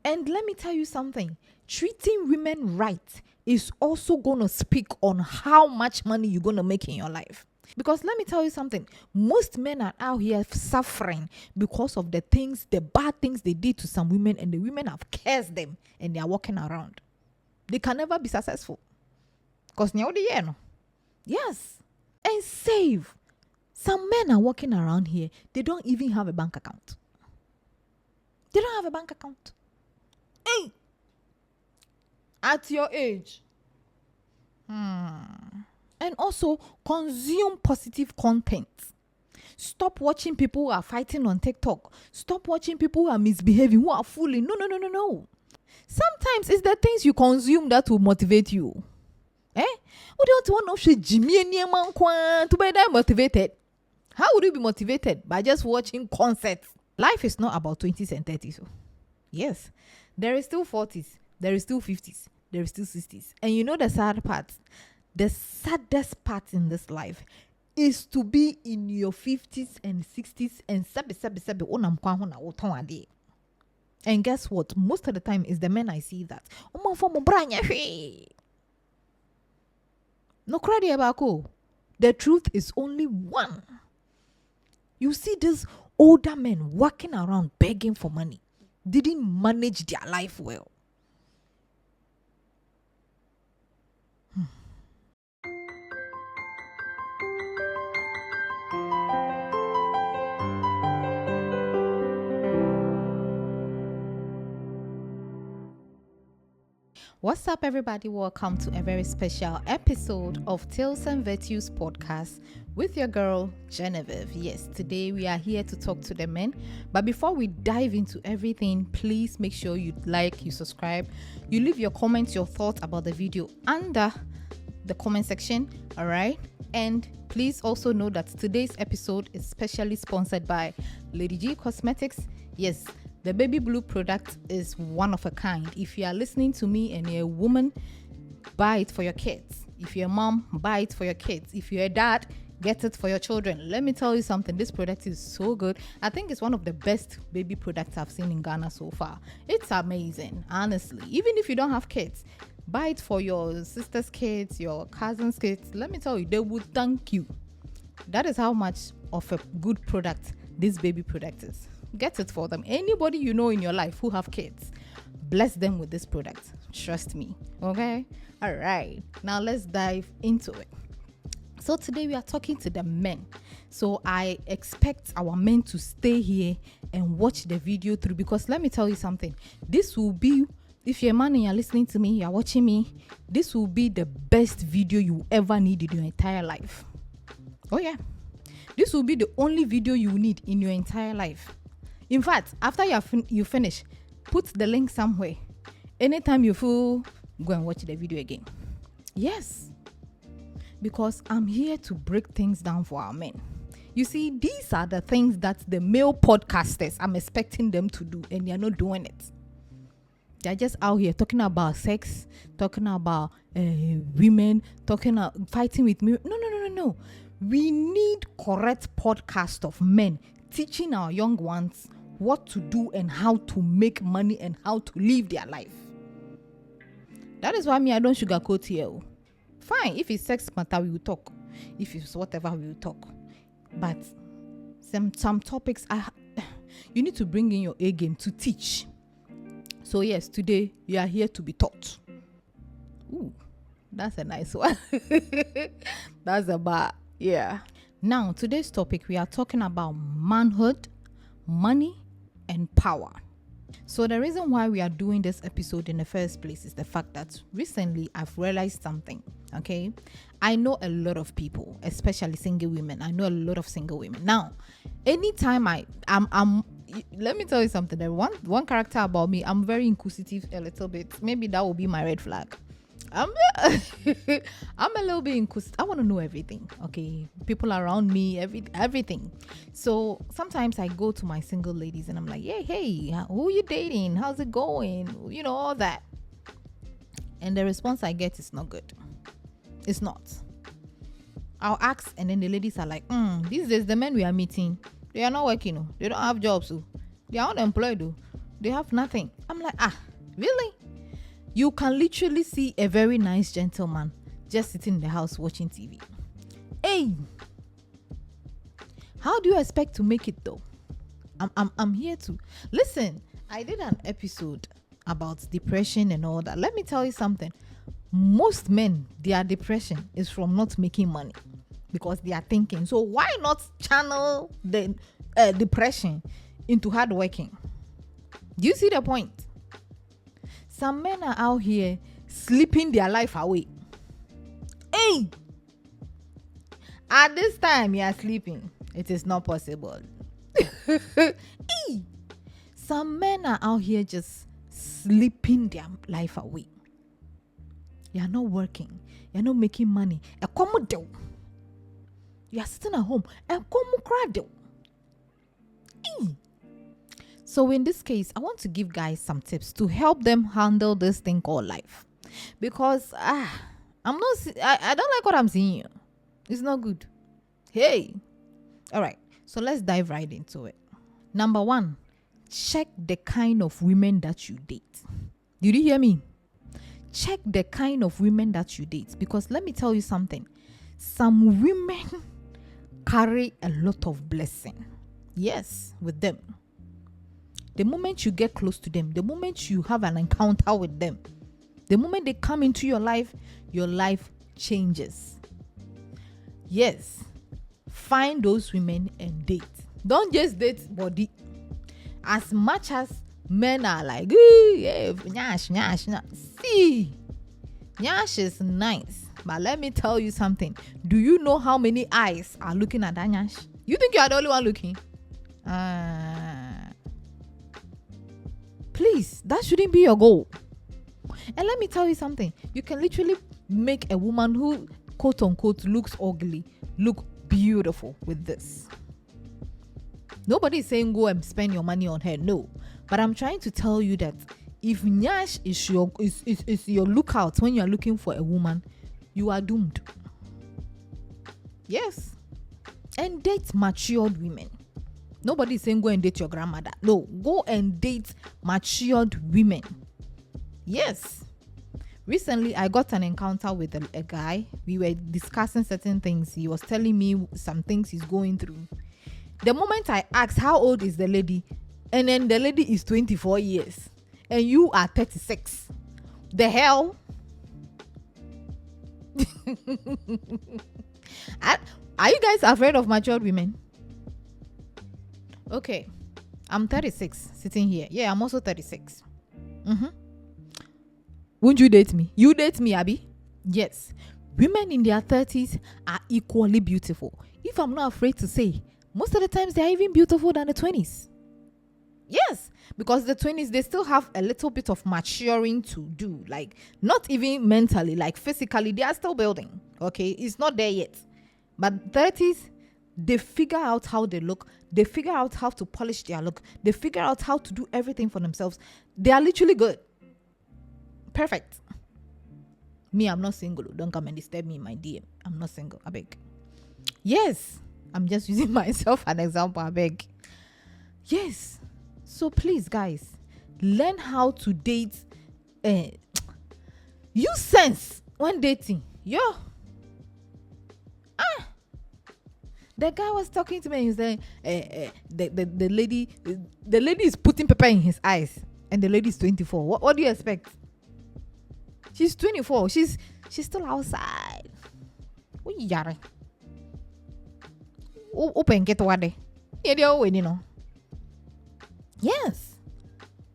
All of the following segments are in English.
And let me tell you something. Treating women right is also going to speak on how much money you're going to make in your life. Because let me tell you something. Most men are out here suffering because of the bad things they did to some women, and the women have cursed them and they are walking around. They can never be successful. Because now the year, no? Yes. And save. Some men are walking around here, they don't even have a bank account. They don't have a bank account. Hey, at your age. And also consume positive content. Stop watching people who are fighting on TikTok. Stop watching people who are misbehaving, who are fooling. No. Sometimes it's the things you consume that will motivate you. We don't want to Jimmy to be motivated. How would you be motivated? By just watching concerts. Life is not about 20s and 30s. So. Yes, there is still 40s, there is still 50s, there is still 60s. And you know the sad part? The saddest part in this life is to be in your 50s and 60s and and guess what? Most of the time is the men I see that. No credit about. The truth is only one. You see these older men walking around begging for money. Didn't manage their life well. What's up, everybody? Welcome to a very special episode of Tales and Virtues podcast with your girl, Genevieve. Yes, today we are here to talk to the men. But before we dive into everything, please make sure you like, you subscribe, you leave your comments, your thoughts about the video under the comment section, all right? And please also know that today's episode is specially sponsored by Lady G Cosmetics. Yes, the baby blue product is one of a kind. If you are listening to me and you're a woman, buy it for your kids. If you're a mom, buy it for your kids. If you're a dad, get it for your children. Let me tell you something. This product is so good. I think it's one of the best baby products I've seen in Ghana so far. It's amazing, honestly. Even if you don't have kids, buy it for your sister's kids, your cousin's kids. Let me tell you, they would thank you. That is how much of a good product this baby product is. Get it for them. Anybody you know in your life who have kids, bless them with this product. Trust me. Okay? All right. Now let's dive into it. So today we are talking to the men. So I expect our men to stay here and watch the video through, because let me tell you something. This will be, if you're a man and you're listening to me, you're watching me, this will be the best video you ever need in your entire life. Oh yeah. This will be the only video you need in your entire life. In fact, after you finish, put the link somewhere. Anytime you feel, go and watch the video again. Yes. Because I'm here to break things down for our men. You see, these are the things that the male podcasters, I'm expecting them to do, and they're not doing it. They're just out here talking about sex, talking about women, fighting with me. No. We need correct podcast of men teaching our young ones what to do and how to make money and how to live their life. That is why I don't sugarcoat here. Fine, if it's sex matter, we will talk. If it's whatever, we will talk. But some topics, you need to bring in your A game to teach. So yes, today you are here to be taught. Ooh, that's a nice one. That's about, yeah. Now, today's topic, we are talking about manhood, money, and power. So the reason why we are doing this episode in the first place is the fact that recently I've realized something, okay? I know a lot of people, especially single women. I know a lot of single women. Now, anytime I'm let me tell you something. There one character about me, I'm very inquisitive a little bit. Maybe that will be my red flag. I'm a little bit inquisitive. I want to know everything. Okay, people around me, everything. So sometimes I go to my single ladies and I'm like, hey, who are you dating? How's it going? You know, all that. And the response I get is not good. It's not. I'll ask, and then the ladies are like, these days the men we are meeting, they are not working. They don't have jobs. They are unemployed. They have nothing. I'm like, really? You can literally see a very nice gentleman just sitting in the house watching TV. Hey, how do you expect to make it though? I'm here to listen. I did an episode about depression and all that. Let me tell you something. Most men, their depression is from not making money because they are thinking. So why not channel the depression into hard working? Do you see the point? Some men are out here sleeping their life away. Hey, at this time you are sleeping. It is not possible. Hey, some men are out here just sleeping their life away. You are not working. You are not making money. You are sitting at home. So in this case, I want to give guys some tips to help them handle this thing called life. Because I don't like what I'm seeing. It's not good. Hey. All right. So let's dive right into it. Number 1, check the kind of women that you date. Did you hear me? Check the kind of women that you date. Because let me tell you something. Some women carry a lot of blessing. Yes, with them. The moment you get close to them, the moment you have an encounter with them, the moment they come into your life changes. Yes. Find those women and date. Don't just date body. As much as men are like, nyash. See, nyash is nice. But let me tell you something. Do you know how many eyes are looking at that nyash? You think you are the only one looking? Please, that shouldn't be your goal. And let me tell you something. You can literally make a woman who, quote unquote, looks ugly, look beautiful with this. Nobody is saying go and spend your money on her. No. But I'm trying to tell you that if nyash is your lookout when you are looking for a woman, you are doomed. Yes. And date matured women. Nobody is saying go and date your grandmother. No, go and date matured women. Yes. Recently, I got an encounter with a guy. We were discussing certain things. He was telling me some things he's going through. The moment I asked, how old is the lady? And then the lady is 24 years. And you are 36. The hell? Are you guys afraid of matured women? Okay. I'm 36, sitting here. Yeah, I'm also 36. Won't you date me? You date me, Abby? Yes. Women in their 30s are equally beautiful. If I'm not afraid to say, most of the times they are even beautiful than the 20s. Yes. Because the 20s, they still have a little bit of maturing to do. Like, not even mentally, like physically, they are still building. Okay? It's not there yet. But 30s, they figure out how they look. They figure out how to polish their look. They figure out how to do everything for themselves. They are literally good. Perfect. Me, I'm not single. Don't come and disturb me in my DM. I'm not single. I beg. Yes. I'm just using myself as an example. I beg. Yes. So please, guys, learn how to date. Use sense when dating. Yo. The guy was talking to me and he was saying, the lady is putting pepper in his eyes. And the lady is 24. What do you expect? She's 24. She's still outside. Open get what you know. Yes.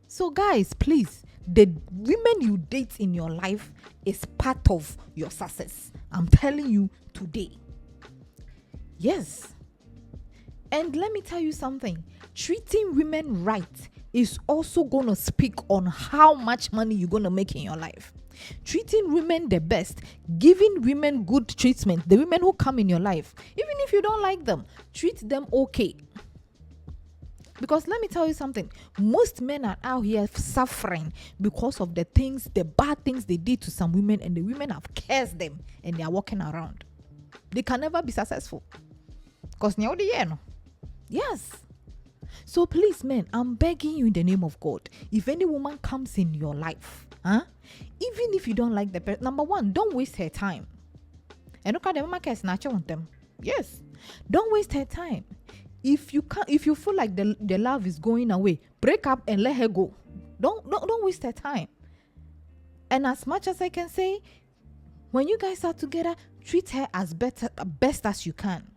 So guys, please, the women you date in your life is part of your success. I'm telling you today. Yes. And let me tell you something. Treating women right is also going to speak on how much money you're going to make in your life. Treating women the best, giving women good treatment, the women who come in your life, even if you don't like them, treat them okay. Because let me tell you something, most men are out here suffering because of the things, the bad things they did to some women, and the women have cursed them and they are walking around. They can never be successful. Because yes. So please, men, I'm begging you in the name of God, if any woman comes in your life, even if you don't like the person, number one, don't waste her time. And look at the mama can snatch on them. Yes. Don't waste her time. If you feel like the love is going away, break up and let her go. Don't waste her time. And as much as I can say, when you guys are together, treat her as best as you can.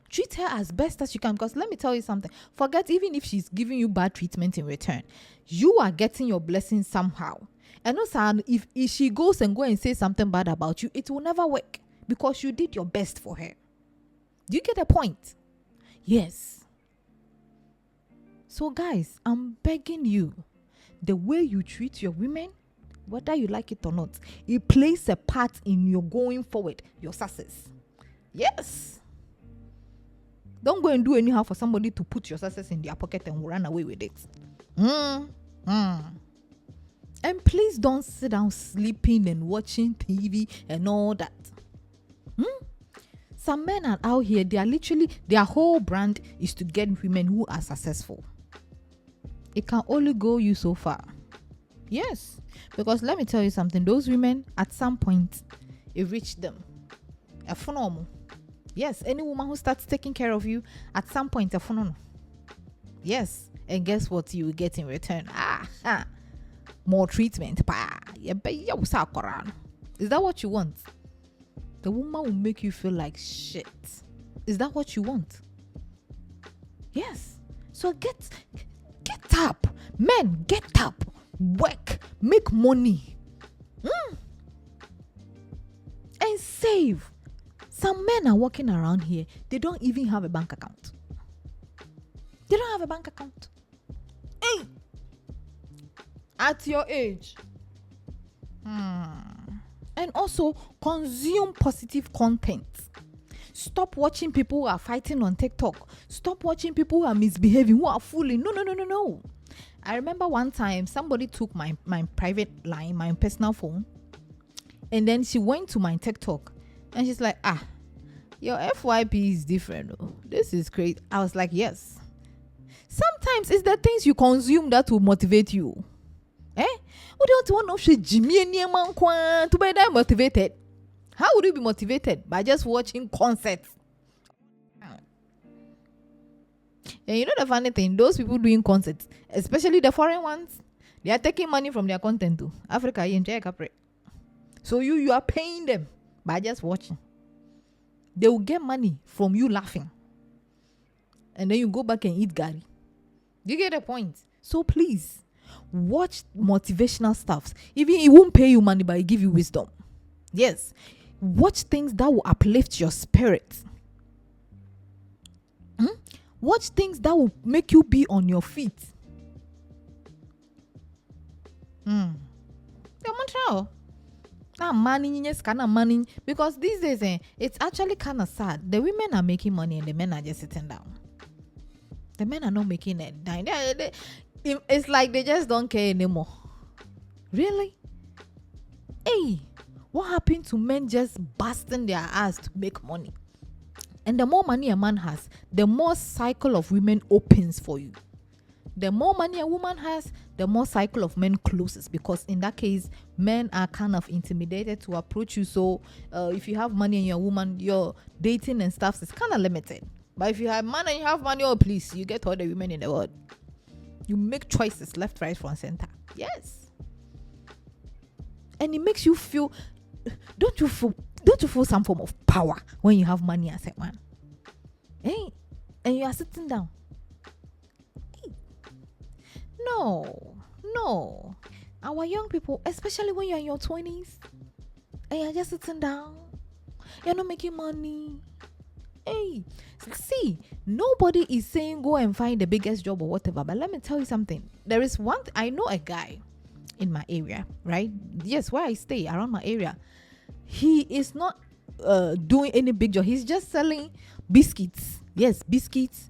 Treat her as best as you can, because let me tell you something. Forget even if she's giving you bad treatment in return, you are getting your blessing somehow. And also, if she goes and say something bad about you, it will never work, because you did your best for her. Do you get the point? Yes. So guys, I'm begging you, the way you treat your women, whether you like it or not, it plays a part in your going forward, your success. Yes. Don't go and do anyhow for somebody to put your success in their pocket and run away with it. And please don't sit down sleeping and watching TV and all that. Some men are out here, they are literally, their whole brand is to get women who are successful. It can only go you so far. Yes. Because let me tell you something, those women, at some point, it reached them. A phenomenon. Yes, any woman who starts taking care of you, at some point, a phenomenon. Yes. And guess what you will get in return? More treatment. Is that what you want? The woman will make you feel like shit. Is that what you want? Yes. So get up. Men, get up. Work. Make money. And save. Some men are walking around here. They don't even have a bank account. They don't have a bank account. Hey! At your age. And also, consume positive content. Stop watching people who are fighting on TikTok. Stop watching people who are misbehaving, who are fooling. No. I remember one time somebody took my private line, my personal phone, and then she went to my TikTok and she's like, your FYP is different. This is great. I was like, yes. Sometimes it's the things you consume that will motivate you. We don't want to Jimmy to be that motivated. How would you be motivated? By just watching concerts. And you know the funny thing, those people doing concerts, especially the foreign ones, they are taking money from their content too. Africa, so you are paying them by just watching. They will get money from you laughing. And then you go back and eat gari. Do you get the point? So please, watch motivational stuff. Even it won't pay you money, but it give you wisdom. Yes. Watch things that will uplift your spirit. Watch things that will make you be on your feet. Money, because these days it's actually kind of sad. The women are making money and the men are just sitting down. The men are not making it down. It's like they just don't care anymore. Really? Hey, what happened to men just busting their ass to make money? And the more money a man has, the more cycle of women opens for you. The more money a woman has, the more cycle of men closes, because in that case, men are kind of intimidated to approach you. So if you have money and you're a woman, your dating and stuff is kind of limited. But if you have money and you have money, please, you get all the women in the world. You make choices left, right, front, center. Yes. And it makes you feel, don't you feel some form of power when you have money as a man? Hey, and you are sitting down. Hey. No. Our young people, especially when you're in your 20s, and you're just sitting down, you're not making money. Hey, see, nobody is saying go and find the biggest job or whatever, but let me tell you something. There is one, I know a guy in my area, right? Yes, where I stay, around my area. He is not doing any big job. He's just selling biscuits. Yes, biscuits,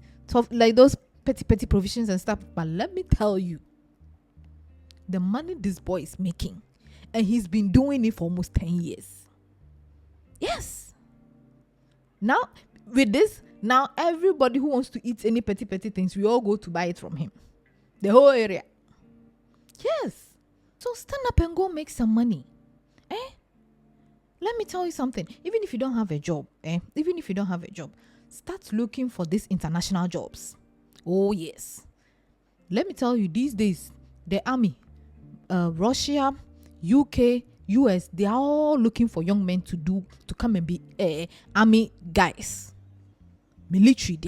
like those petty provisions and stuff. But let me tell you, the money this boy is making, and he's been doing it for almost 10 years. Yes. Now, with this, Now, everybody who wants to eat any petty things, we all go to buy it from him. The whole area. Yes. So stand up and go make some money. Let me tell you something. Even if you don't have a job, start looking for these international jobs. Oh, yes. Let me tell you, these days, the army, Russia, UK, US, they are all looking for young men to come and be army guys. Military,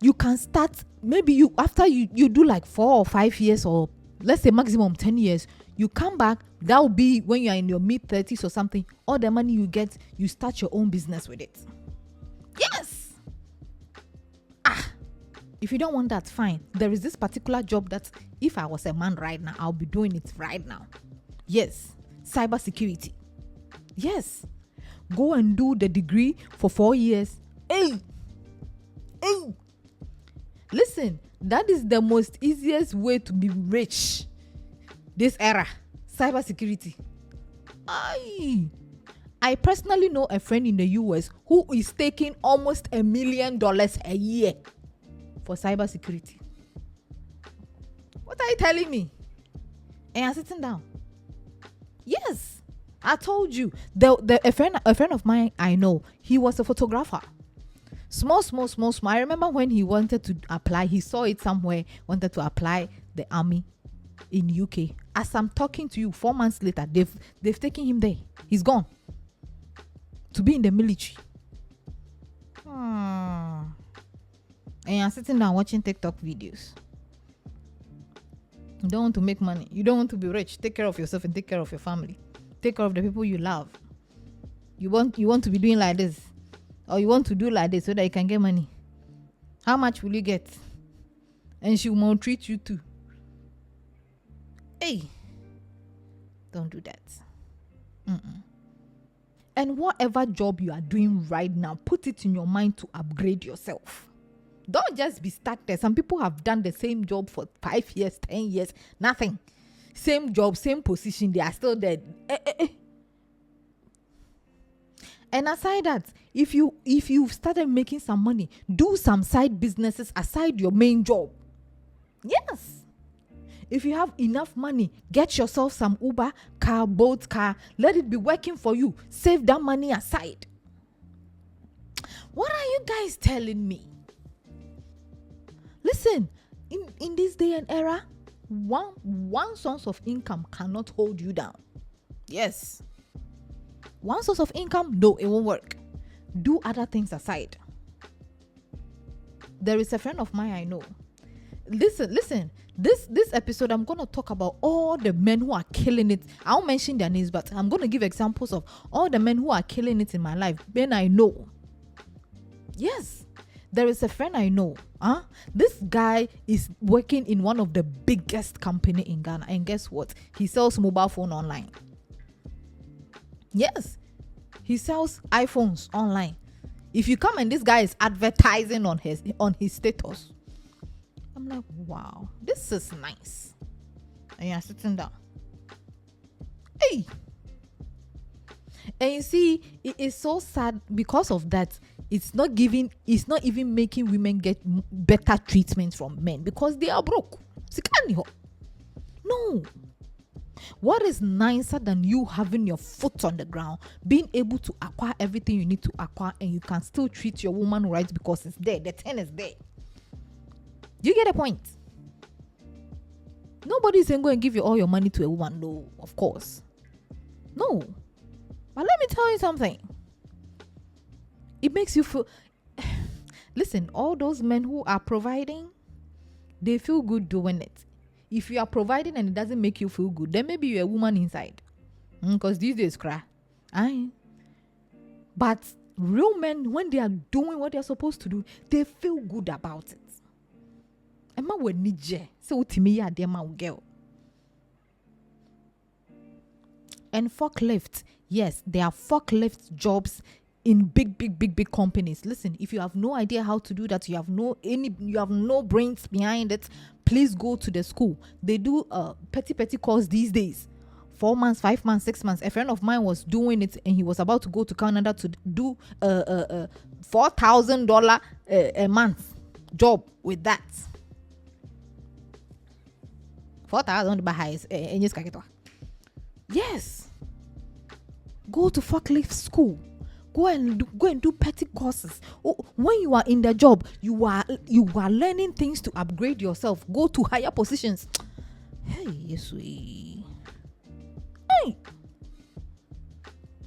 you can start, maybe after you do like 4 or 5 years, or let's say maximum 10 years, you come back, that will be when you are in your mid-30s or something. All the money you get, you start your own business with it. Yes. If you don't want that, fine. There is this particular job that if I was a man right now, I'll be doing it right now. Yes. Cybersecurity. Yes. Go and do the degree for 4 years. Hey. Listen, that is the most easiest way to be rich this era. Cybersecurity. I personally know a friend in the US who is taking almost $1 million a year for cybersecurity. What are you telling me? And you're sitting down. Yes, I told you. A friend of mine I know, he was a photographer. Small. I remember when he wanted to apply, he saw it somewhere, wanted to apply the army in UK. As I'm talking to you, 4 months later, they've taken him there. He's gone to be in the military. And you're sitting down watching TikTok videos. You don't want to make money. You don't want to be rich. Take care of yourself and take care of your family. Take care of the people you love. You want to be doing like this, or you want to do like this so that you can get money. How much will you get? And she will maltreat you too. Hey, don't do that. And whatever job you are doing right now, put it in your mind to upgrade yourself. Don't just be stuck there. Some people have done the same job for 5 years, 10 years, nothing. Same job, same position, they are still dead. And aside that, if you've started making some money, do some side businesses aside your main job. Yes. If you have enough money, get yourself some Uber car, boat car. Let it be working for you. Save that money aside. What are you guys telling me? Listen, in this day and era, one source of income cannot hold you down. Yes. One source of income, no, it won't work. Do other things aside. There is a friend of mine I know. Listen. This episode, I'm going to talk about all the men who are killing it. I won't mention their names, but I'm going to give examples of all the men who are killing it in my life. Men I know. Yes. There is a friend I know. This guy is working in one of the biggest company in Ghana. And guess what? He sells mobile phone online. Yes. He sells iPhones online. If you come and this guy is advertising on his status, I'm like, wow, this is nice. And you're sitting down. Hey. And you see, it is so sad because of that. It's not even making women get better treatment from men because they are broke. No. What is nicer than you having your foot on the ground, being able to acquire everything you need to acquire, and you can still treat your woman right because it's there. The 10 is there. Do you get a point? Nobody is saying go and give you all your money to a woman. No, of course. No. But let me tell you something. It makes you feel... Listen, all those men who are providing, they feel good doing it. If you are providing and it doesn't make you feel good, then maybe you're a woman inside. Because these days, cry. But real men, when they are doing what they're supposed to do, they feel good about it. Emma we nije. So utimiya dema girl. And forklift. Yes, there are forklift jobs in big companies. Listen, if you have no idea how to do that, you have no brains behind it, please go to the school. They do petty course these days. 4 months, 5 months, 6 months. A friend of mine was doing it, and he was about to go to Canada to do $4,000 a month job with that. 4,000 bahais. Yes. Go to forklift school. Go and do petty courses. When you are in the job, you are learning things to upgrade yourself. Go to higher positions. Hey, yes we. Hey.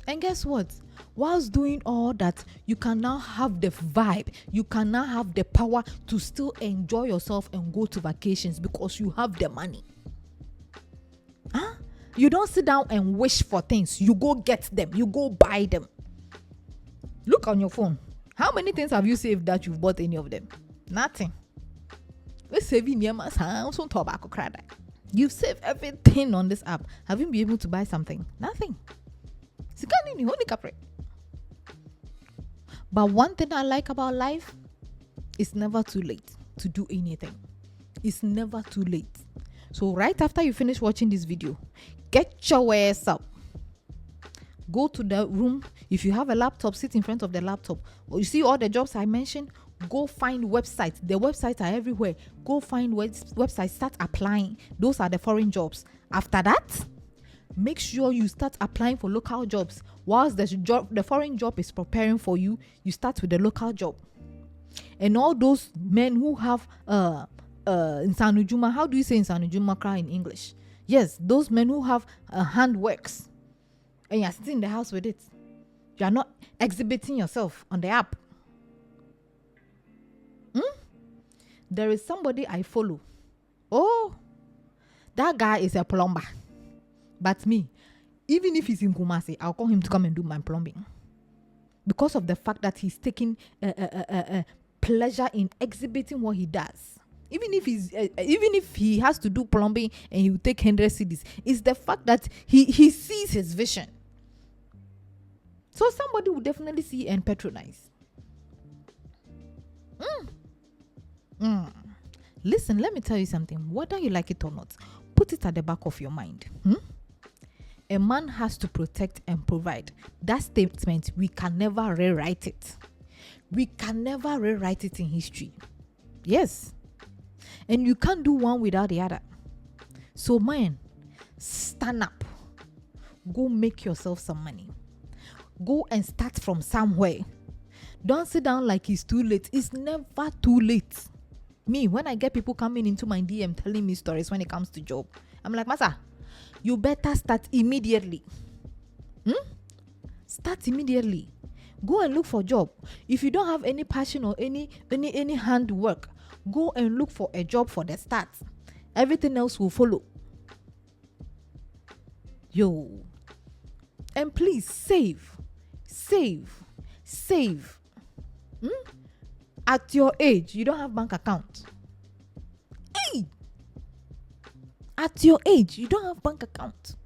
And guess what? Whilst doing all that, you can now have the vibe. You can now have the power to still enjoy yourself and go to vacations because you have the money. Huh? You don't sit down and wish for things. You go get them. You go buy them. Look on your phone. How many things have you saved that you've bought any of them? Nothing. You've saved everything on this app. Have you been able to buy something? Nothing. But one thing I like about life, it's never too late to do anything. It's never too late. So right after you finish watching this video, get your ass up. Go to the room. If you have a laptop, sit in front of the laptop. Or you see all the jobs I mentioned, go find websites. The websites are everywhere. Go find websites, start applying. Those are the foreign jobs. After that, make sure you start applying for local jobs. Whilst the foreign job is preparing for you, you start with the local job. And all those men who have Insanujuma, how do you say Insanujuma in English? Yes, those men who have handworks. And you're sitting in the house with it. You are not exhibiting yourself on the app. There is somebody I follow. Oh, that guy is a plumber. But me, even if he's in Kumasi, I'll call him to come and do my plumbing. Because of the fact that he's taking pleasure in exhibiting what he does. Even if he has to do plumbing and he will take 100 cedis, it's the fact that he sees his vision. So somebody will definitely see and patronize. Listen, let me tell you something. Whether you like it or not, put it at the back of your mind. A man has to protect and provide. That statement, we can never rewrite it. We can never rewrite it in history. Yes. And you can't do one without the other. So man, stand up. Go make yourself some money. Go and start from somewhere. Don't sit down like it's too late. It's never too late. Me, when I get people coming into my DM telling me stories when it comes to job, I'm like, Masa, you better start immediately. Start immediately. Go and look for a job. If you don't have any passion or any hand work, go and look for a job for the start. Everything else will follow. Yo. And please save. At your age, you don't have bank account. Hey! At your age, you don't have bank account.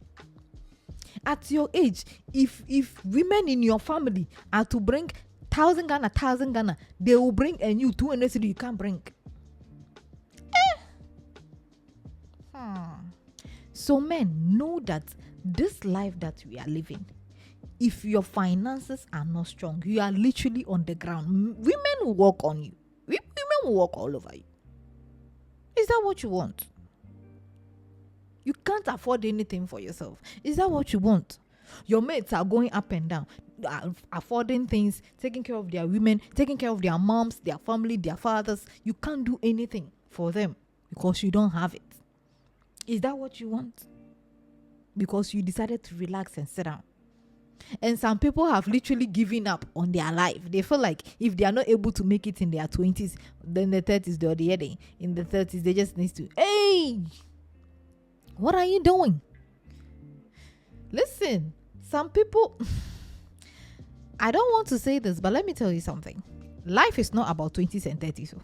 At your age, if women in your family are to bring 1,000 Ghana, they will bring a new 200 cedi you can't bring. So men, know that this life that we are living, if your finances are not strong, you are literally on the ground. Women will walk on you. Women will walk all over you. Is that what you want? You can't afford anything for yourself. Is that what you want? Your mates are going up and down, affording things, taking care of their women, taking care of their moms, their family, their fathers. You can't do anything for them because you don't have it. Is that what you want? Because you decided to relax and sit down. And some people have literally given up on their life. They feel like if they are not able to make it in their 20s, then the 30s, they're the other. In the 30s, they just need to, hey, what are you doing? Listen, some people, I don't want to say this, but let me tell you something. Life is not about 20s and 30s. So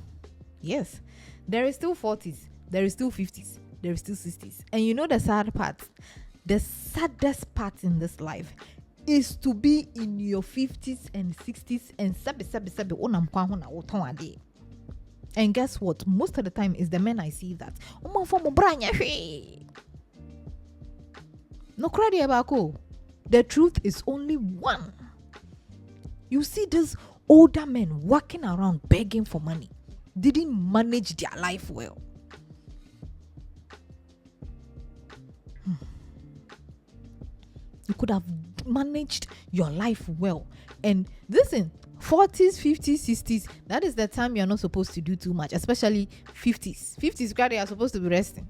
yes, there is still 40s, there is still 50s, there is still 60s. And you know the sad part? The saddest part in this life is to be in your 50s and 60s and and guess what? Most of the time is the men I see that. No credit about. The truth is only one. You see these older men walking around begging for money, didn't manage their life well. You could have managed your life well. And listen, 40s, 50s, 60s, that is the time you're not supposed to do too much, especially 50s. 50s, you are supposed to be resting.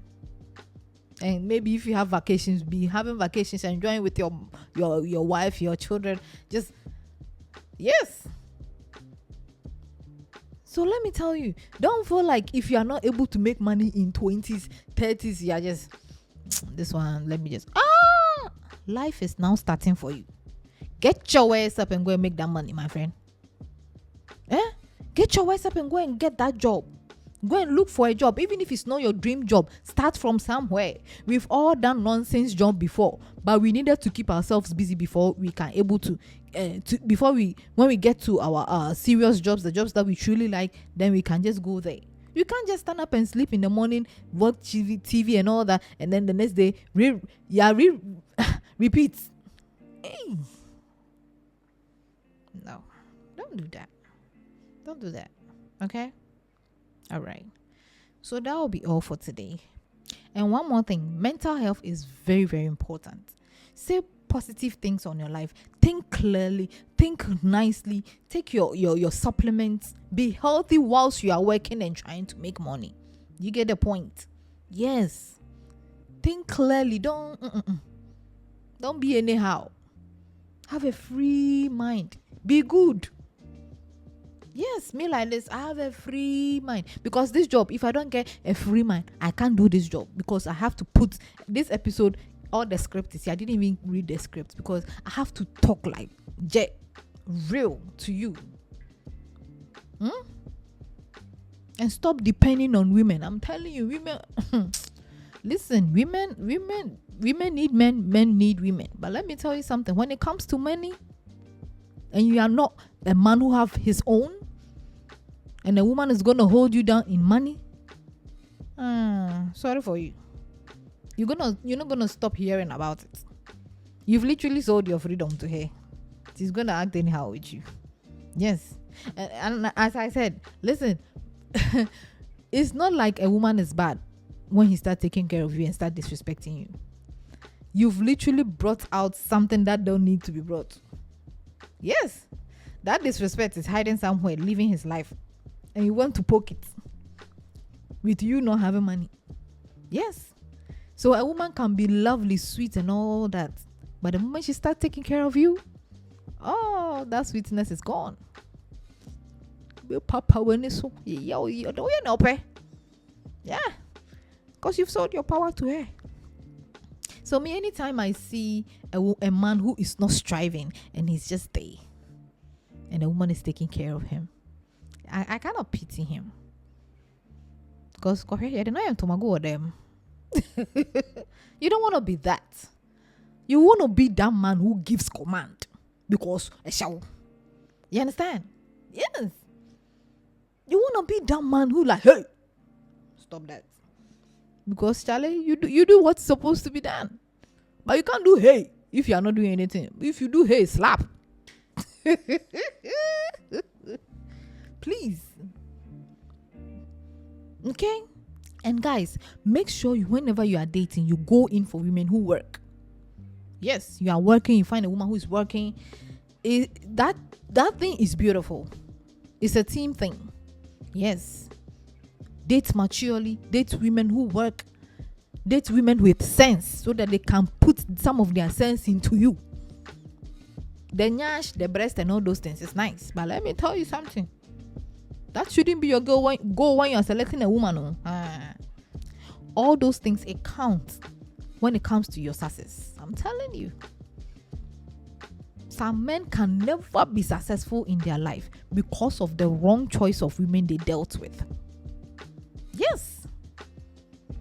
And maybe if you have vacations, be having vacations, enjoying with your wife, your children. Just, yes. So let me tell you, don't feel like if you are not able to make money in 20s, 30s, you are just, this one, let me just, life is now starting for you. Get your ass up and go and make that money, my friend. Get your ass up and go and get that job. Go and look for a job. Even if it's not your dream job, start from somewhere. We've all done nonsense job before, but we needed to keep ourselves busy before we can able to when we get to our serious jobs, the jobs that we truly like, then we can just go there. You can't just stand up and sleep in the morning, watch TV and all that, and then the next day repeat. Hey. No, don't do that. Don't do that. Okay? All right. So that will be all for today. And one more thing, mental health is very, very important. Say positive things on your life. Think clearly, think nicely, take your supplements, be healthy whilst you are working and trying to make money. You get the point? Yes. Think clearly. Don't be anyhow. Have a free mind. Be good. Yes, me like this. I have a free mind. Because this job, if I don't get a free mind, I can't do this job. Because I have to put this episode, all the script is here. I didn't even read the script because I have to talk like real to you. And stop depending on women. I'm telling you, women. Listen, women need men. Men need women. But let me tell you something. When it comes to money, and you are not a man who have his own, and a woman is going to hold you down in money, sorry for you. You're not gonna stop hearing about it. You've literally sold your freedom to her. She's gonna act anyhow with you. Yes. And as I said, listen, it's not like a woman is bad when he starts taking care of you and start disrespecting you. You've literally brought out something that don't need to be brought. Yes. That disrespect is hiding somewhere, living his life. And you want to poke it with you not having money. Yes. So a woman can be lovely, sweet and all that. But the moment she starts taking care of you, that sweetness is gone. Yeah. Because you've sold your power to her. So me, anytime I see a man who is not striving and he's just there, and a woman is taking care of him, I cannot pity him. Because you don't want to be that. You want to be that man who gives command. Because you understand? Yes. You want to be that man who like, hey, stop that. Because Charlie, you do what's supposed to be done. But you can't do hey if you are not doing anything. If you do hey, slap. Please. Okay? And guys, make sure whenever you are dating, you go in for women who work. Yes, you are working, you find a woman who is working. That thing is beautiful. It's a team thing. Yes. Date maturely, date women who work, date women with sense so that they can put some of their sense into you. The nyash, the breast and all those things is nice. But let me tell you something. That shouldn't be your goal when you're selecting a woman. All those things, it counts when it comes to your success. I'm telling you. Some men can never be successful in their life because of the wrong choice of women they dealt with. Yes.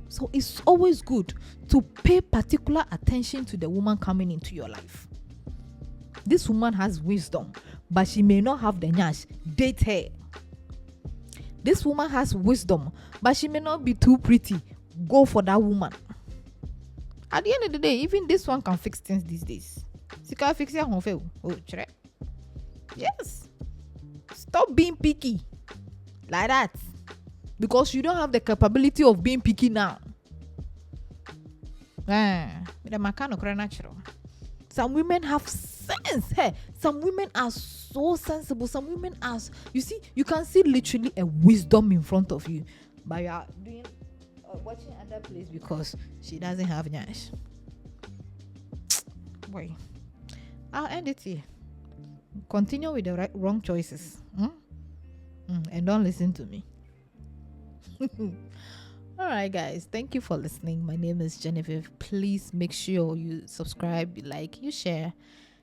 So it's always good to pay particular attention to the woman coming into your life. This woman has wisdom, but she may not have the nyash. Date her. This woman has wisdom, but she may not be too pretty. Go for that woman. At the end of the day, even this one can fix things these days. Sika fix your home fail. Oh, chere. Yes. Stop being picky like that, because you don't have the capability of being picky now. Natural. Some women have sense. Hey, some women are so sensible. Some women are, you can see literally a wisdom in front of you, but you are doing watching other place because she doesn't have nyash. Boy, I'll end it here. Continue with the wrong choices. And don't listen to me. All right, guys, thank you for listening. My name is Genevieve. Please make sure you subscribe, you like, you share,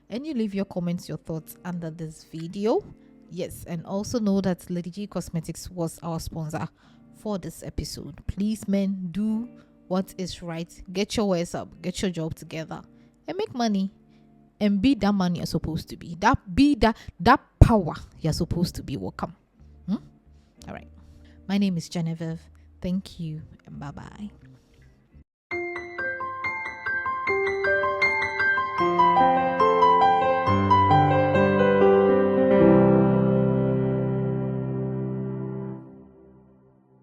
and you leave your comments, your thoughts under this video. Yes, and also know that Lady G Cosmetics was our sponsor for this episode. Please, men, do what is right. Get your ways up, get your job together, and make money. And be that man you're supposed to be. That power you're supposed to be. Welcome. All right. My name is Genevieve. Thank you and bye-bye.